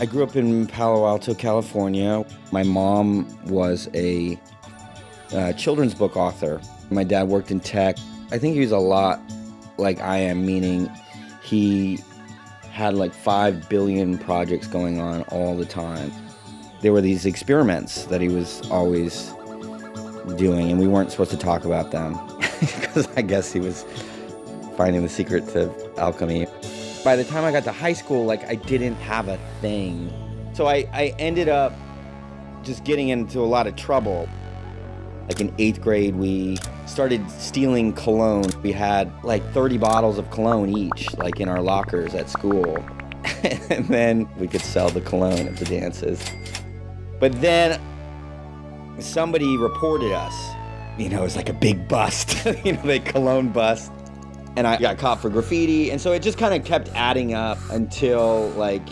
I grew up in Palo Alto, California. My mom was a children's book author. My dad worked in tech. I think he was a lot like I am, meaning he had like 5 billion projects going on all the time. There were these experiments that he was always doing, and we weren't supposed to talk about them because I guess he was finding the secret to alchemy. By the time I got to high school, like, I didn't have a thing. So I ended up just getting into a lot of trouble. Like in 8th grade, we started stealing cologne. We had like 30 bottles of cologne each, like in our lockers at school. And then we could sell the cologne at the dances. But then somebody reported us. You know, it was like a big bust, the cologne bust. And I got caught for graffiti. And so it just kind of kept adding up until, like,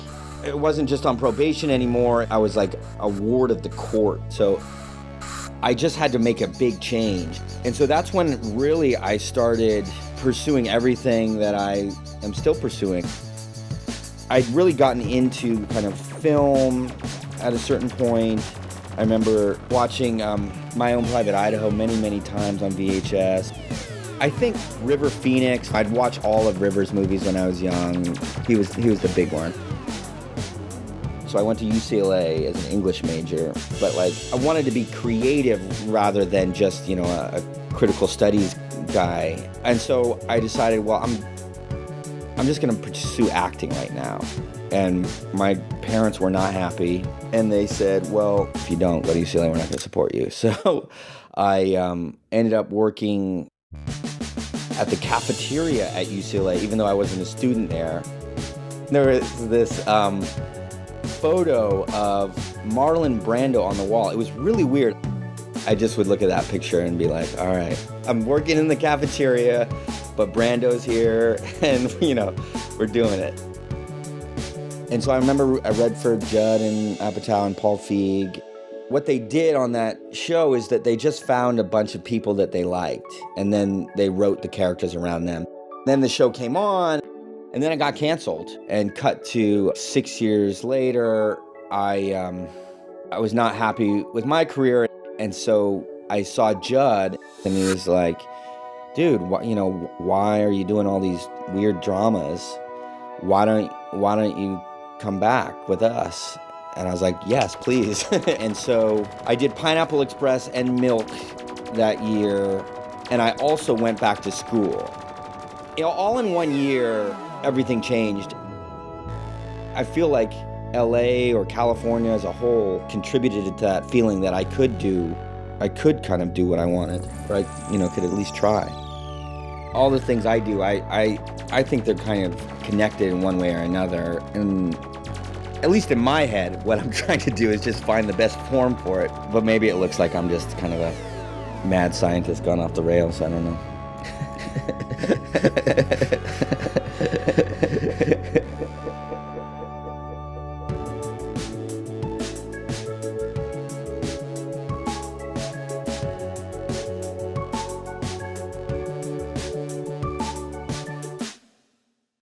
it wasn't just on probation anymore. I was like a ward of the court. So I just had to make a big change. And so that's when really I started pursuing everything that I am still pursuing. I'd really gotten into kind of film at a certain point. I remember watching My Own Private Idaho many, many times on VHS. I think River Phoenix, I'd watch all of River's movies when I was young. He was the big one. So I went to UCLA as an English major, but like I wanted to be creative rather than just, a critical studies guy. And so I decided, well, I'm just gonna pursue acting right now. And my parents were not happy, and they said, well, if you don't go to UCLA, we're not gonna support you. So I ended up working at the cafeteria at UCLA, even though I wasn't a student there. There was this photo of Marlon Brando on the wall. It was really weird. I just would look at that picture and be like, all right, I'm working in the cafeteria, but Brando's here, and, we're doing it. And so I remember I read for Judd and Apatow and Paul Feig. What they did on that show is that they just found a bunch of people that they liked, and then they wrote the characters around them. Then the show came on, and then it got canceled. And cut to 6 years later, I was not happy with my career, and so I saw Judd, and he was like, dude, why are you doing all these weird dramas? Why don't you come back with us? And I was like, yes, please. And so I did Pineapple Express and Milk that year. And I also went back to school. All in 1 year, everything changed. I feel like LA or California as a whole contributed to that feeling that I could kind of do what I wanted, or I, could at least try. All the things I do, I think they're kind of connected in one way or another. And at least in my head, what I'm trying to do is just find the best form for it. But maybe it looks like I'm just kind of a mad scientist gone off the rails. I don't know.